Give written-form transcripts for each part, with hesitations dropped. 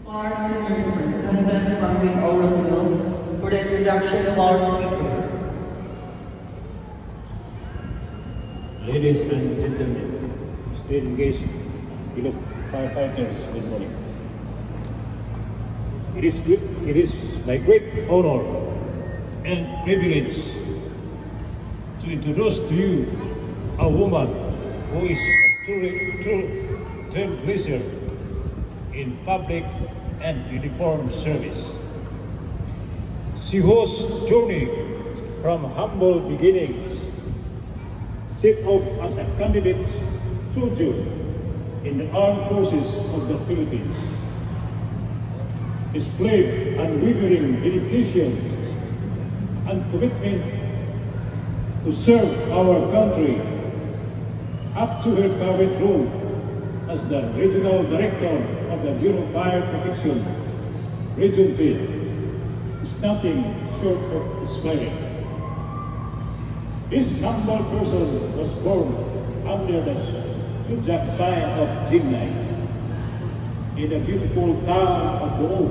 Our senior superintendent, Franklin Orofino, for the introduction of our speaker. Ladies and gentlemen, still engaged fellow firefighters, good morning. It is my great honor and privilege to introduce to you a woman who is a true trailblazer in public and uniformed service. She was journey from humble beginnings, set off as a candidate soldier in the armed forces of the Philippines, displayed unwavering dedication and commitment to serve our country up to her current role as the Regional Director of the Bureau of Fire Protection, Region 3, is nothing short of inspiring. This humble person was born under the zodiac sign of Gemini in the beautiful town of Bohol,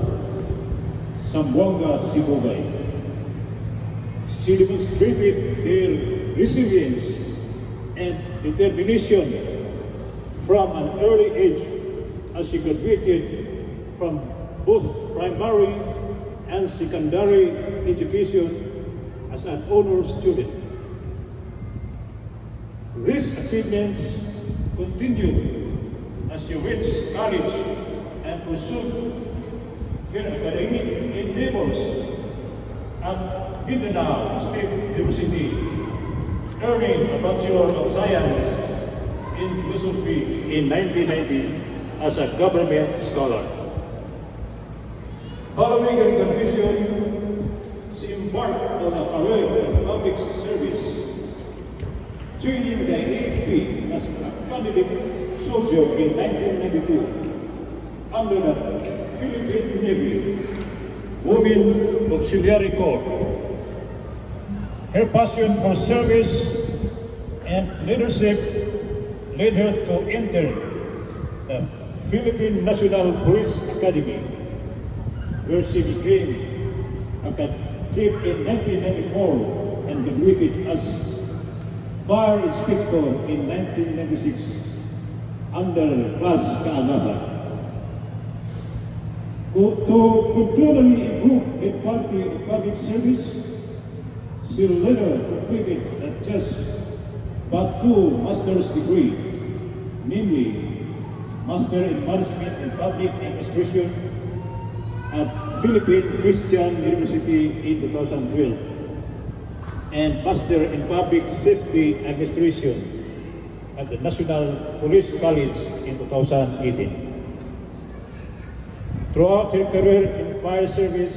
Zamboanga, Sibugay. She demonstrated her resilience and determination from an early age as she graduated from both primary and secondary education as an honor student. These achievements continued as she went to college and pursued her academic endeavors at Mindanao State University, earning a Bachelor of Science in philosophy in 1990 as a government scholar. Following her graduation, she embarked on a career in public service, joining the AFP as a candidate soldier in 1992 under the Philippine Navy Women Auxiliary Corps. Her passion for service and leadership led her to enter the Philippine National Police Academy, where she became a cadet in 1994 and graduated as Fire Inspector in 1996 under Class Kaanaba. To continually improve her quality of public service, she later completed not just but 2 master's degrees, namely Master in Management and Public Administration at Philippine Christian University in 2012 and Master in Public Safety Administration at the National Police College in 2018. Throughout her career in fire service,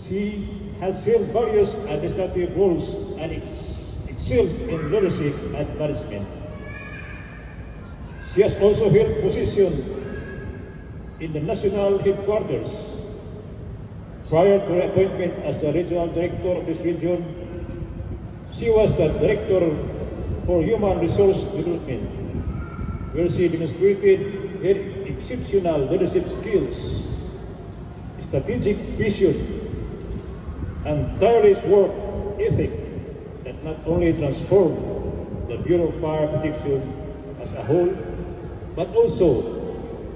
she has held various administrative roles and excelled in leadership and management. She has also held positions in the national headquarters. Prior to her appointment as the regional director of this region, she was the director for human resource development, where she demonstrated her exceptional leadership skills, strategic vision, and tireless work ethic that not only transformed the Bureau of Fire Protection as a whole, but also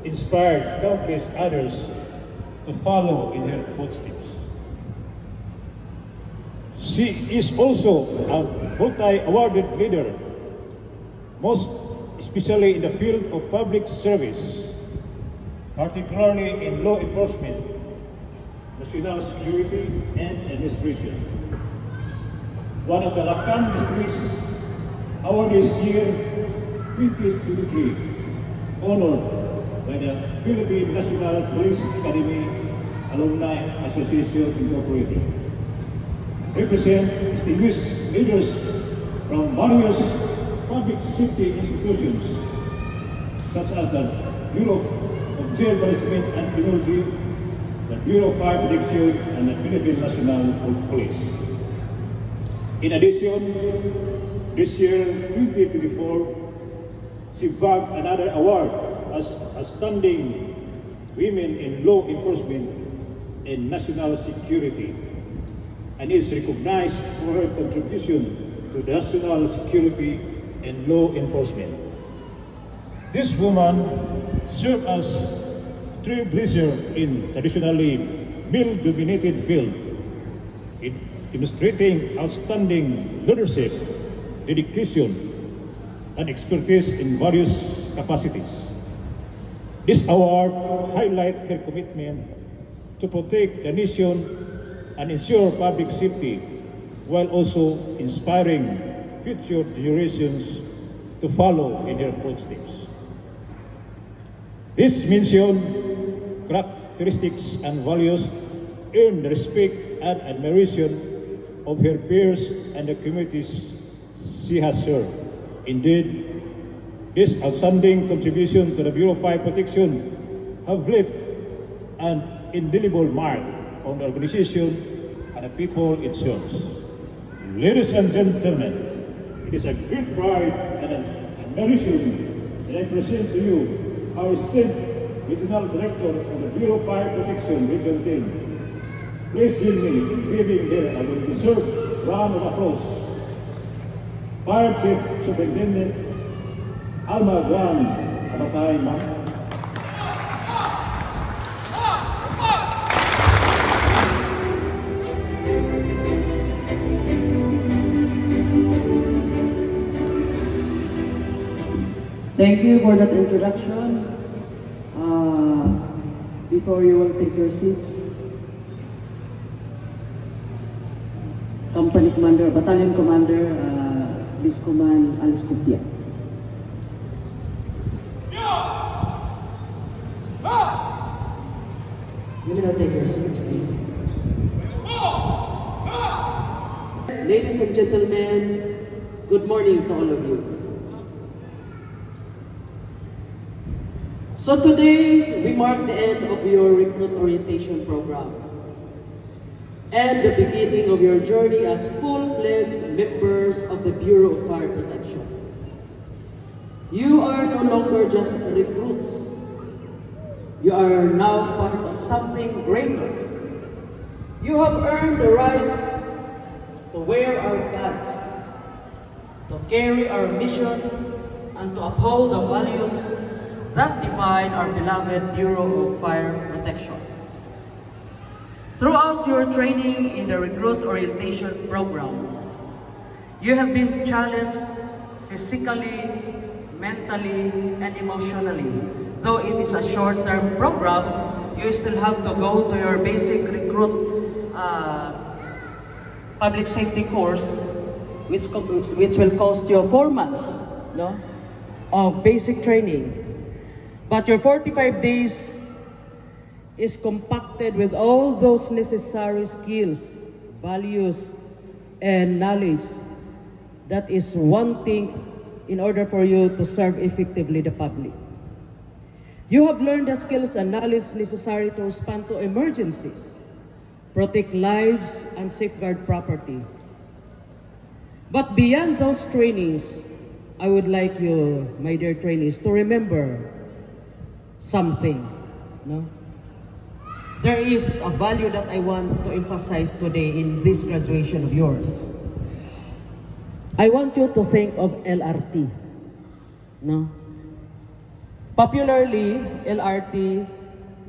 inspired countless others to follow in her footsteps. She is also a multi-awarded leader, most especially in the field of public service, particularly in law enforcement, national security, and administration. One of the Lacan Mysteries awardees year 2023, honored by the Philippine National Police Academy Alumni Association Incorporated, represent distinguished leaders from various public safety institutions, such as the Bureau of Jail Management and Criminology, the Bureau of Fire Protection, and the Philippine National Police. In addition, this year, 2024, she bagged another award as Outstanding women in law enforcement and national security, and is recognized for her contribution to national security and law enforcement. This woman served as trailblazer in traditionally male-dominated field, demonstrating outstanding leadership, dedication, and expertise in various capacities. This award highlights her commitment to protect the nation and ensure public safety, while also inspiring future generations to follow in her footsteps. This mention, characteristics and values earn the respect and admiration of her peers and the communities she has served. Indeed, this outstanding contribution to the Bureau of Fire Protection have left an indelible mark on the organization and the people it serves. Ladies and gentlemen, it is a great pride and an admiration that I present to you our esteemed Regional Director of the Bureau of Fire Protection, Region 10. Please join me in giving her a well-deserved round of applause. Fire Chief Superintendent Alma Guan Kabatay, ma'am. Thank you for that introduction. Before you will take your seats, Company Commander, Battalion Commander, Biscoman Aliscopia. You may take your seats, please. Ladies and gentlemen, good morning to all of you. So today, we mark the end of your recruit orientation program and the beginning of your journey as full-fledged members of the Bureau of Fire Protection. You are no longer just recruits. You are now part of something greater. You have earned the right to wear our flags, to carry our mission, and to uphold the values that define our beloved Bureau of Fire Protection. Throughout your training in the Recruit Orientation Program, you have been challenged physically, mentally, and emotionally. Though it is a short-term program, you still have to go to your basic recruit public safety course, which will cost you 4 months, no, of basic training. But your 45 days is compacted with all those necessary skills, values, and knowledge that is wanting in order for you to serve effectively the public. You have learned the skills and knowledge necessary to respond to emergencies, protect lives, and safeguard property. But beyond those trainings, I would like you, my dear trainees, to remember something. No? There is a value that I want to emphasize today in this graduation of yours. I want you to think of LRT. No? Popularly, LRT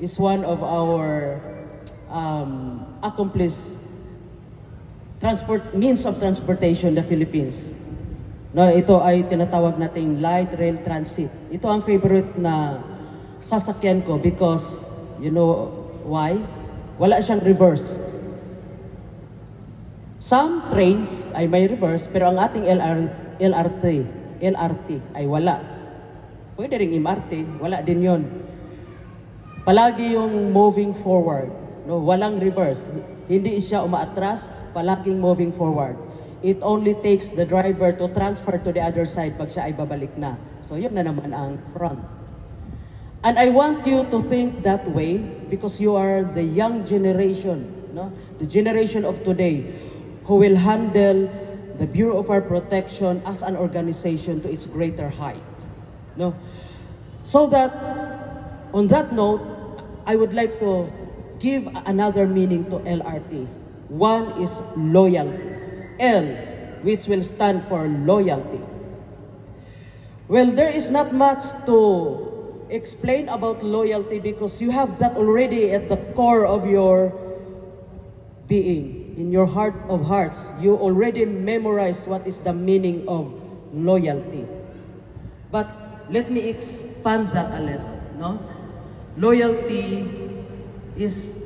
is one of our accomplished means of transportation in the Philippines. No, ito ay tinatawag nating light rail transit. Ito ang favorite na sasakyan ko because, you know why? Wala siyang reverse. Some trains ay may reverse, pero ang ating LRT ay wala. Pwede ring MRT, wala din yon. Palagi yung moving forward, no? Walang reverse. Hindi siya umaatras, palaging moving forward. It only takes the driver to transfer to the other side pag siya ay babalik na. So yun na naman ang front. And I want you to think that way because you are the young generation, no? The generation of today who will handle the Bureau of Fire Protection as an organization to its greater height. No? So that, on that note, I would like to give another meaning to LRT. One is loyalty. L, which will stand for loyalty. Well, there is not much to explain about loyalty because you have that already at the core of your being. In your heart of hearts, you already memorize what is the meaning of loyalty. But let me expand that a little, no? Loyalty is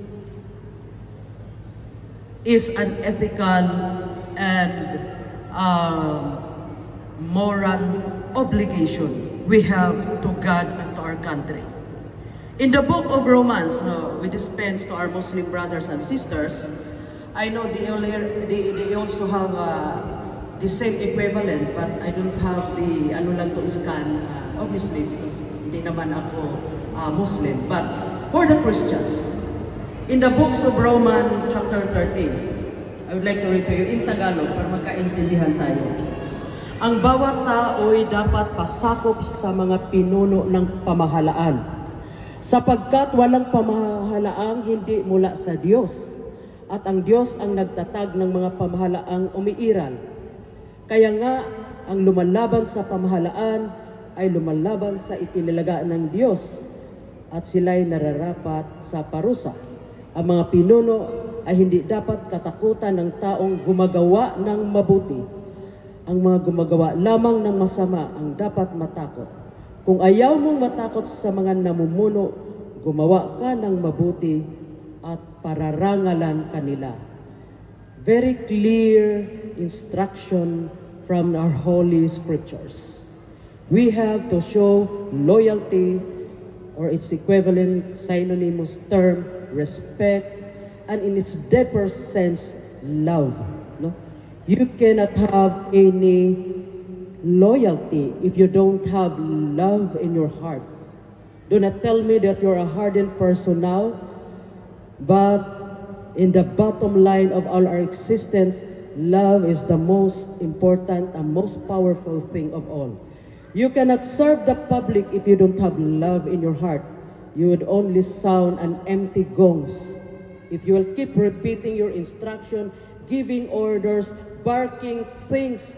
an ethical and moral obligation we have to God and to our country. In the book of Romans, we dispense to our Muslim brothers and sisters. I know they also have the same equivalent, but I don't have the ano lang to scan, obviously, because hindi naman ako Muslim. But for the Christians, in the books of Romans chapter 13, I would like to read to you in Tagalog para magkaintindihan tayo. Ang bawat tao ay dapat pasakop sa mga pinuno ng pamahalaan, sapagkat walang pamahalaang hindi mula sa Diyos. At ang Diyos ang nagtatag ng mga pamahalaang umiiral. Kaya nga, ang lumalaban sa pamahalaan ay lumalaban sa itinilaga ng Diyos at sila'y nararapat sa parusa. Ang mga pinuno ay hindi dapat katakutan ng taong gumagawa ng mabuti. Ang mga gumagawa lamang ng masama ang dapat matakot. Kung ayaw mong matakot sa mga namumuno, gumawa ka ng mabuti at pararangalan kanila. Very clear instruction from our holy scriptures. We have to show loyalty, or its equivalent synonymous term, respect, and in its deeper sense, love. No? You cannot have any loyalty if you don't have love in your heart. Do not tell me that you're a hardened person now, but in the bottom line of all our existence, love is the most important and most powerful thing of all. You cannot serve the public if you don't have love in your heart. You would only sound an empty gongs. If you will keep repeating your instruction, giving orders, barking things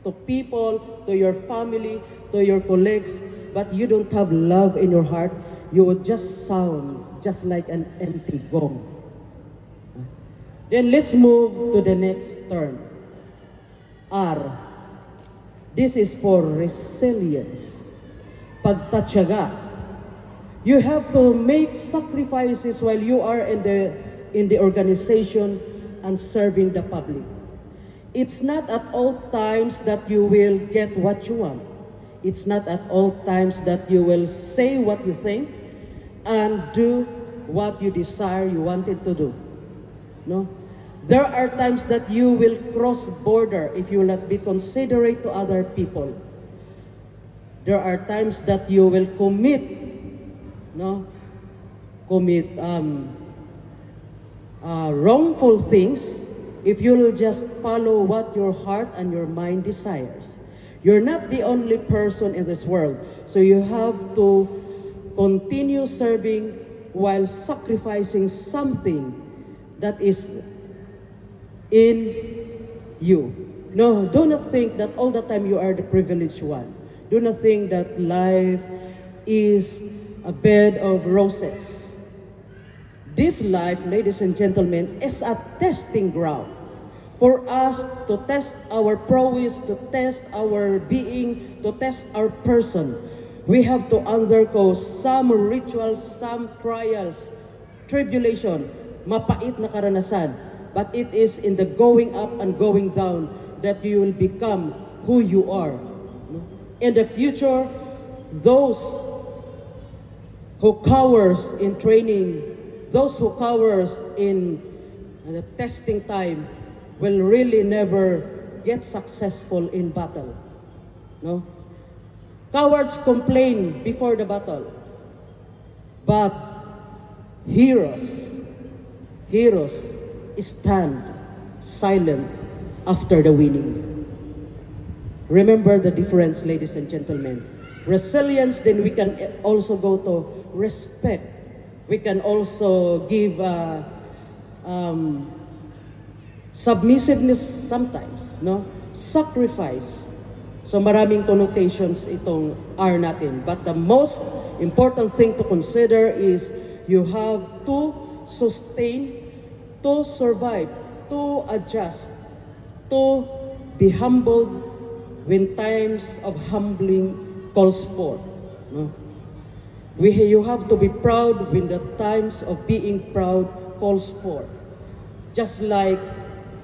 to people, to your family, to your colleagues, but you don't have love in your heart, you would just sound just like an empty gong. Then let's move to the next term. R. This is for resilience. Pagtatyaga. You have to make sacrifices while you are in the organization and serving the public. It's not at all times that you will get what you want. It's not at all times that you will say what you think and do what you desire you wanted to do. No? There are times that you will cross border if you will not be considerate to other people. There are times that you will commit wrongful things if you will just follow what your heart and your mind desires. You're not the only person in this world, so you have to continue serving while sacrificing something that is in you. No, do not think that all the time you are the privileged one. Do not think that life is a bed of roses. This life, ladies and gentlemen, is a testing ground for us to test our prowess, to test our being, to test our person. We have to undergo some rituals, some trials, tribulation, mapait na karanasan. But it is in the going up and going down that you will become who you are. In the future, those who cowers in training, those who cowers in the testing time will really never get successful in battle. No? Cowards complain before the battle, but heroes stand silent after the winning. Remember the difference, ladies and gentlemen. Resilience, then we can also go to respect. We can also give submissiveness sometimes, no? Sacrifice. So maraming connotations itong R natin. But the most important thing to consider is you have to sustain, to survive, to adjust, to be humbled when times of humbling calls for. No? You have to be proud when the times of being proud calls for. Just like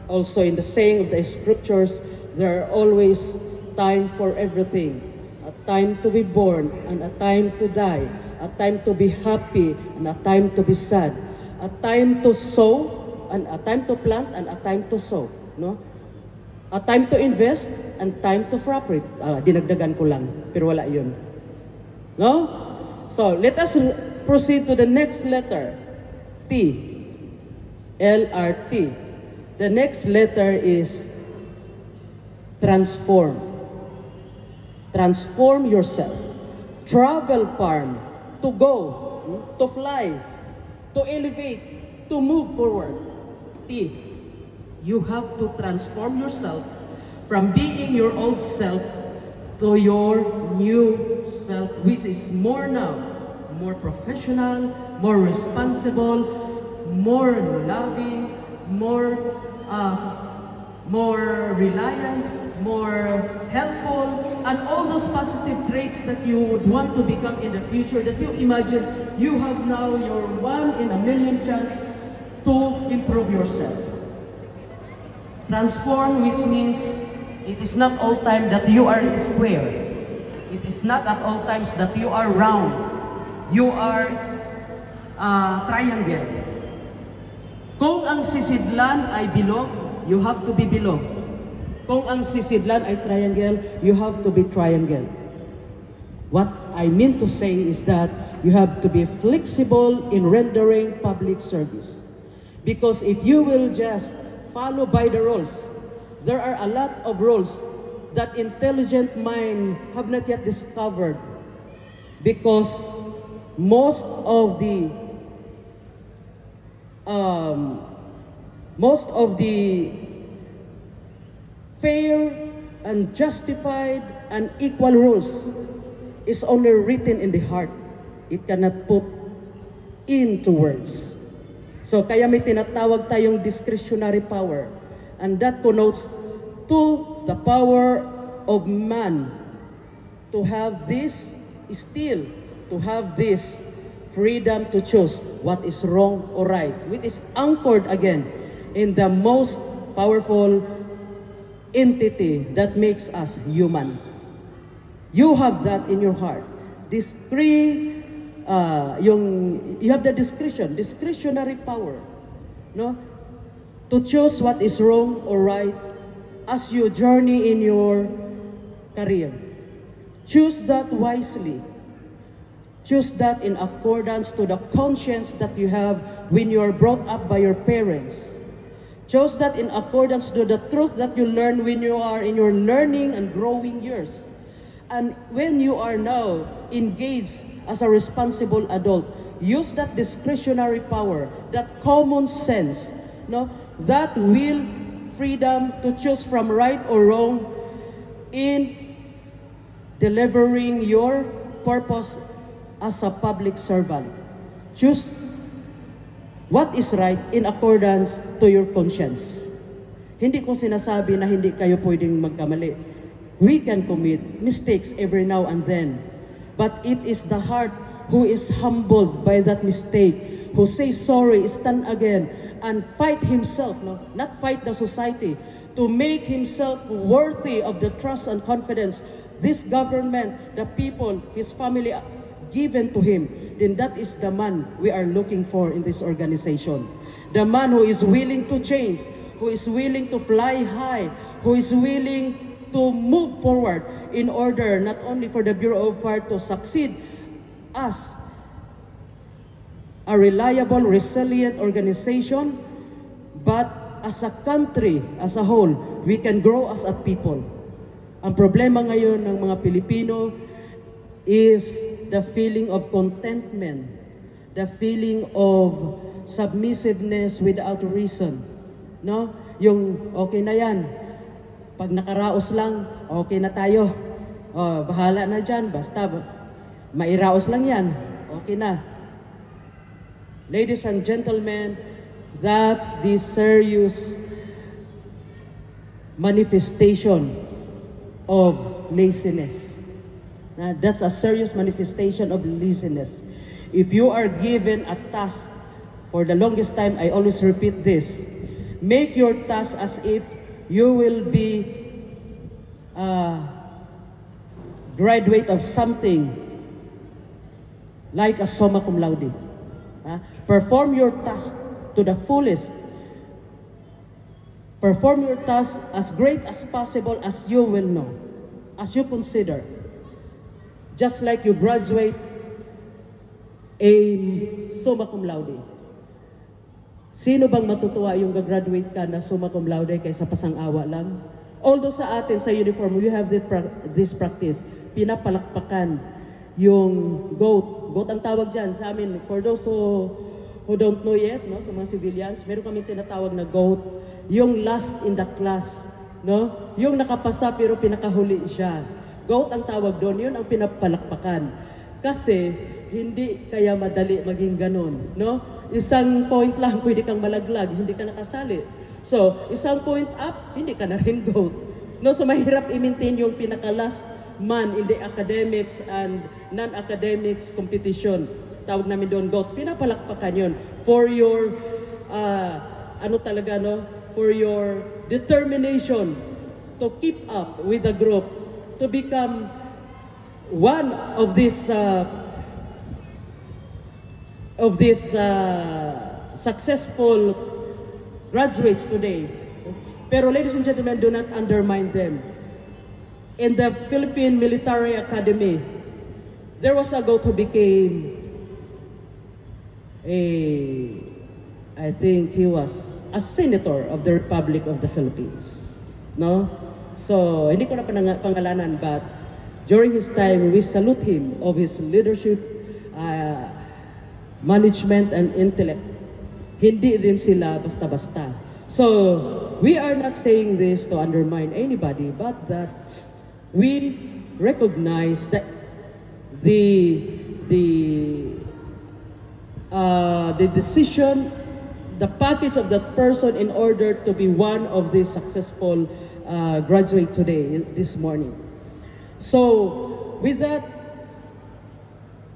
also in the saying of the scriptures, there are always time for everything. A time to be born and a time to die. A time to be happy and a time to be sad. A time to sow and a time to plant and a time to sow. No? A time to invest and time to profit. Dinagdagan ko lang, pero wala yun. No? So, let us proceed to the next letter. T. LRT. The next letter is transform. Transform yourself. Travel farm. To go. To fly. To elevate. To move forward. T. You have to transform yourself from being your old self to your new self, which is more now, more professional, more responsible, more loving, more reliance, more helpful, and all those positive traits that you would want to become in the future, that you imagine you have now your 1 in a million chance to improve yourself. Transform, which means it is not all time that you are square. It is not at all times that you are round. You are triangle. Kung ang sisidlan ay bilog, you have to be bilog. Kung ang sisidlan ay triangle, you have to be triangle. What I mean to say is that you have to be flexible in rendering public service. Because if you will just follow by the rules, there are a lot of rules that intelligent mind have not yet discovered. Because most of the fair and justified and equal rules is only written in the heart. It cannot put into words. So kaya may tinatawag tayong discretionary power, and that connotes to the power of man to have this still, to have this freedom to choose what is wrong or right, which is anchored again in the most powerful entity that makes us human. You have that in your heart. You have the discretionary power, no, to choose what is wrong or right as you journey in your career. Choose that wisely. Choose that in accordance to the conscience that you have when you are brought up by your parents. Choose that in accordance to the truth that you learn when you are in your learning and growing years. And when you are now engaged as a responsible adult, use that discretionary power, that common sense, no, that will freedom to choose from right or wrong in delivering your purpose as a public servant. Choose what is right in accordance to your conscience. Hindi ko sinasabi na hindi kayo pwedeng magkamali. We can commit mistakes every now and then. But it is the heart who is humbled by that mistake, who says sorry, stand again, and fight himself, no? Not fight the society, to make himself worthy of the trust and confidence this government, the people, his family given to him. Then that is the man we are looking for in this organization. The man who is willing to change, who is willing to fly high, who is willing to move forward in order not only for the Bureau of Fire to succeed as a reliable, resilient organization, but as a country, as a whole, we can grow as a people. Ang problema ngayon ng mga Pilipino is the feeling of contentment, the feeling of submissiveness without reason. No? Yung okay na yan. Pag nakaraos lang, okay na tayo. Oh, bahala na dyan. Basta mairaos lang yan. Okay na. Ladies and gentlemen, that's the serious manifestation of laziness. That's a serious manifestation of laziness. If you are given a task, for the longest time, I always repeat this, make your task as if you will be a graduate of something like a summa cum laude. Perform your task to the fullest. Perform your task as great as possible as you will know, as you consider. Just like you graduate a summa cum laude. Sino bang matutuwa yung gagraduate ka na summa cum laude kaysa pasang-awa lang? Although sa atin, sa uniform, we have this practice. Pinapalakpakan yung goat. Goat ang tawag dyan sa amin. For those who don't know yet, no, sa mga civilians, meron kami tinatawag na goat. Yung last in the class, no? Yung nakapasa pero pinakahuli siya. Goat ang tawag doon, yun ang pinapalakpakan. Kasi hindi kaya madali maging ganon, no? Isang point lang pwede kang malaglag, hindi ka nakasali. So, isang point up, hindi ka na rin goat. No, so mahirap i-maintain yung pinaka-last man in the academics and non-academics competition. Tawag namin doon goat. Pinapalakpakan yun for your for your determination to keep up with the group, to become one of these successful graduates today. Pero ladies and gentlemen, do not undermine them. In the Philippine Military Academy, there was a goat who became I think he was a senator of the Republic of the Philippines. No? So, hindi ko na pangalanan, but during his time, we salute him of his leadership, management, and intellect. Hindi rin sila basta-basta. So, we are not saying this to undermine anybody, but that we recognize that the decision, the package of that person in order to be one of these successful graduate today, this morning. So, with that,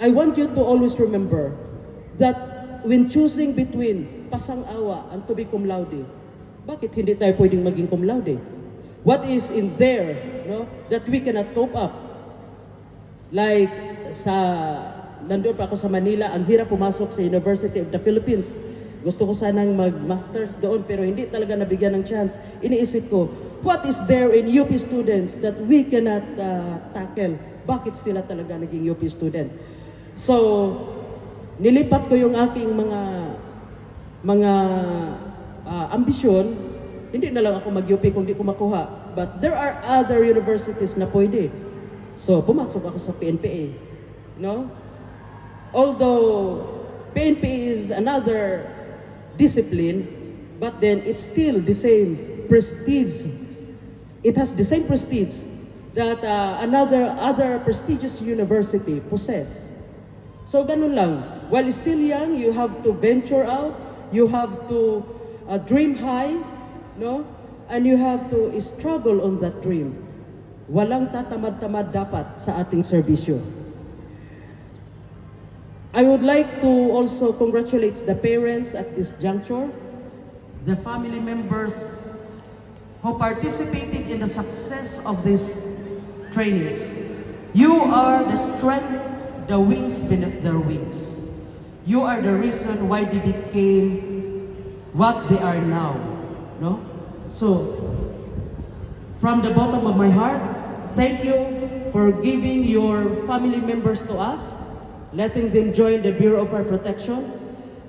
I want you to always remember that when choosing between pasang-awa and to be cum laude, bakit hindi tayo pwedeng maging cum laude? What is in there, no, that we cannot cope up? Like, nandun pa ako sa Manila, ang hirap pumasok sa University of the Philippines. Gusto ko sanang mag-masters doon, pero hindi talaga nabigyan ng chance. Iniisip ko, what is there in UP students that we cannot tackle? Bakit sila talaga naging UP student? So, nilipat ko yung aking mga ambisyon. Hindi na lang ako mag-UP kung di ko makuha. But there are other universities na pwede. So, pumasok ako sa PNPA. No? Although, PNPA is another discipline, but then it's still the same prestige. It has the same prestige that other prestigious university possess. So, ganun lang. While still young, you have to venture out, you have to dream high, no? And you have to struggle on that dream. Walang tatamad-tamad dapat sa ating serbisyo. I would like to also congratulate the parents at this juncture, the family members who participated in the success of these trainees. You are the strength, the wings beneath their wings. You are the reason why they became what they are now. No? So, from the bottom of my heart, thank you for giving your family members to us, letting them join the Bureau of Fire Protection,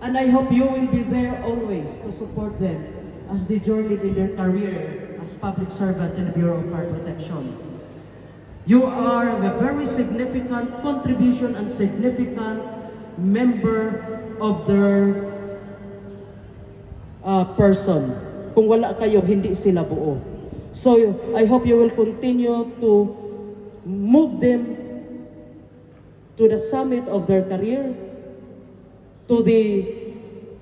and I hope you will be there always to support them as they journey in their career as public servant in the Bureau of Fire Protection. You are a very significant contribution and significant member of their person. Kung wala kayo, hindi sila buo. So I hope you will continue to move them to the summit of their career, to the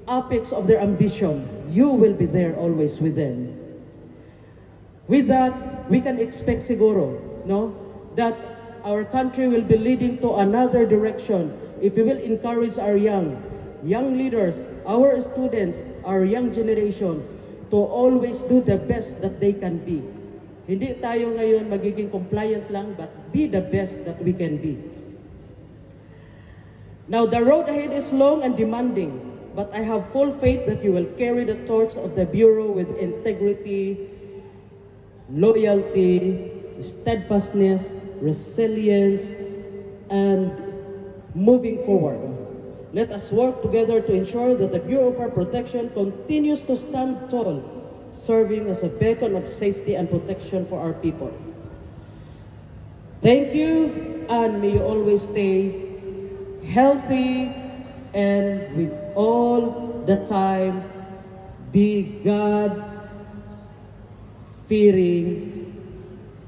apex of their ambition. You will be there always with them. With that, we can expect siguro, no, that our country will be leading to another direction if we will encourage our young leaders, our students, our young generation to always do the best that they can be. Hindi tayo ngayon magiging compliant lang, but be the best that we can be. Now, the road ahead is long and demanding, but I have full faith that you will carry the torch of the Bureau with integrity, loyalty, steadfastness, resilience, and moving forward. Let us work together to ensure that the Bureau of Fire Protection continues to stand tall, serving as a beacon of safety and protection for our people. Thank you, and may you always stay healthy and with all the time be God-fearing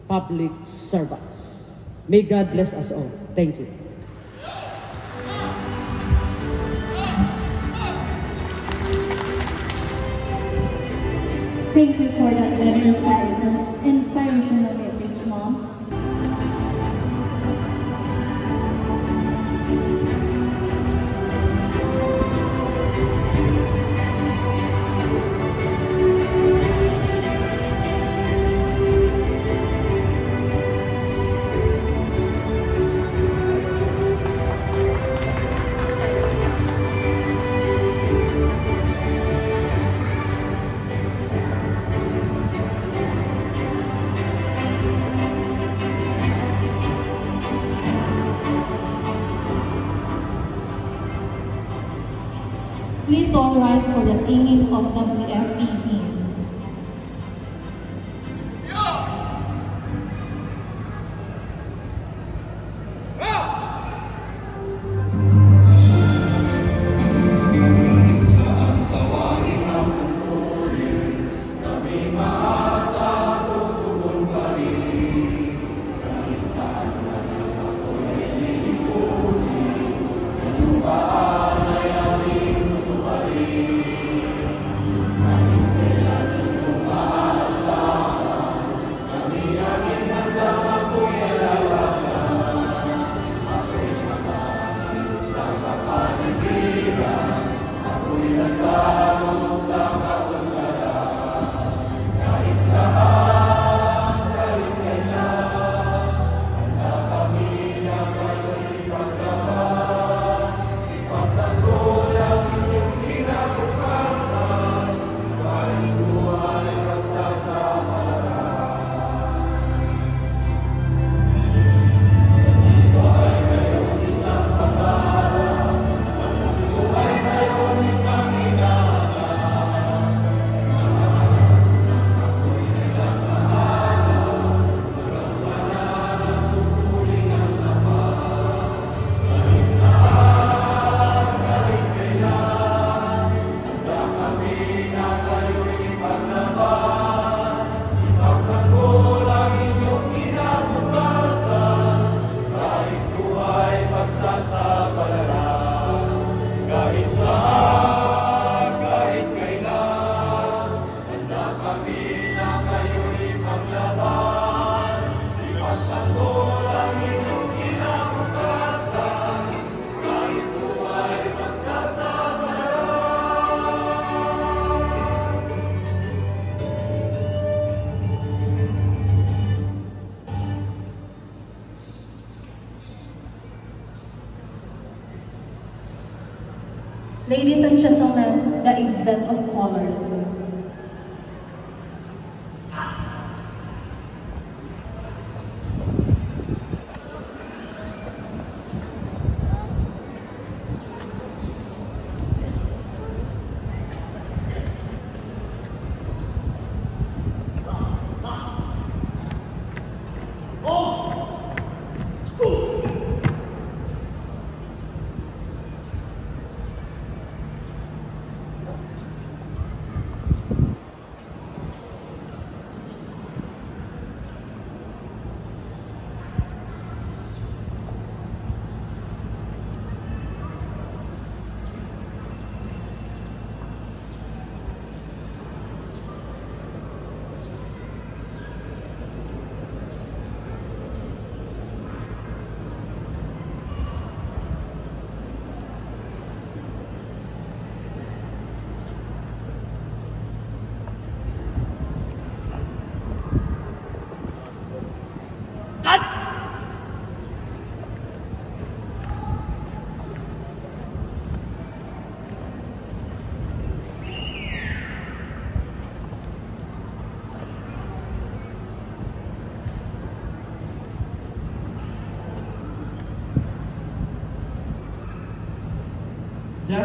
public servants. May God bless us all. Thank you. Thank you for that very inspirational message, Mom. Please all rise for the singing of WFP hymn. Ladies and gentlemen, the exit of callers.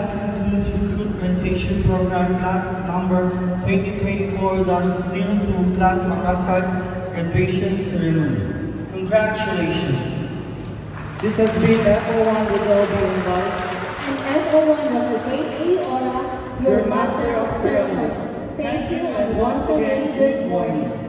that concludes recruitmentation program class number 2024-02 class Makassar graduation ceremony. Congratulations. This has been FO1 with Elby Invite And FO1 Dr. Great A. Ora, your Your Master of Ceremony. Thank you and once again, good morning.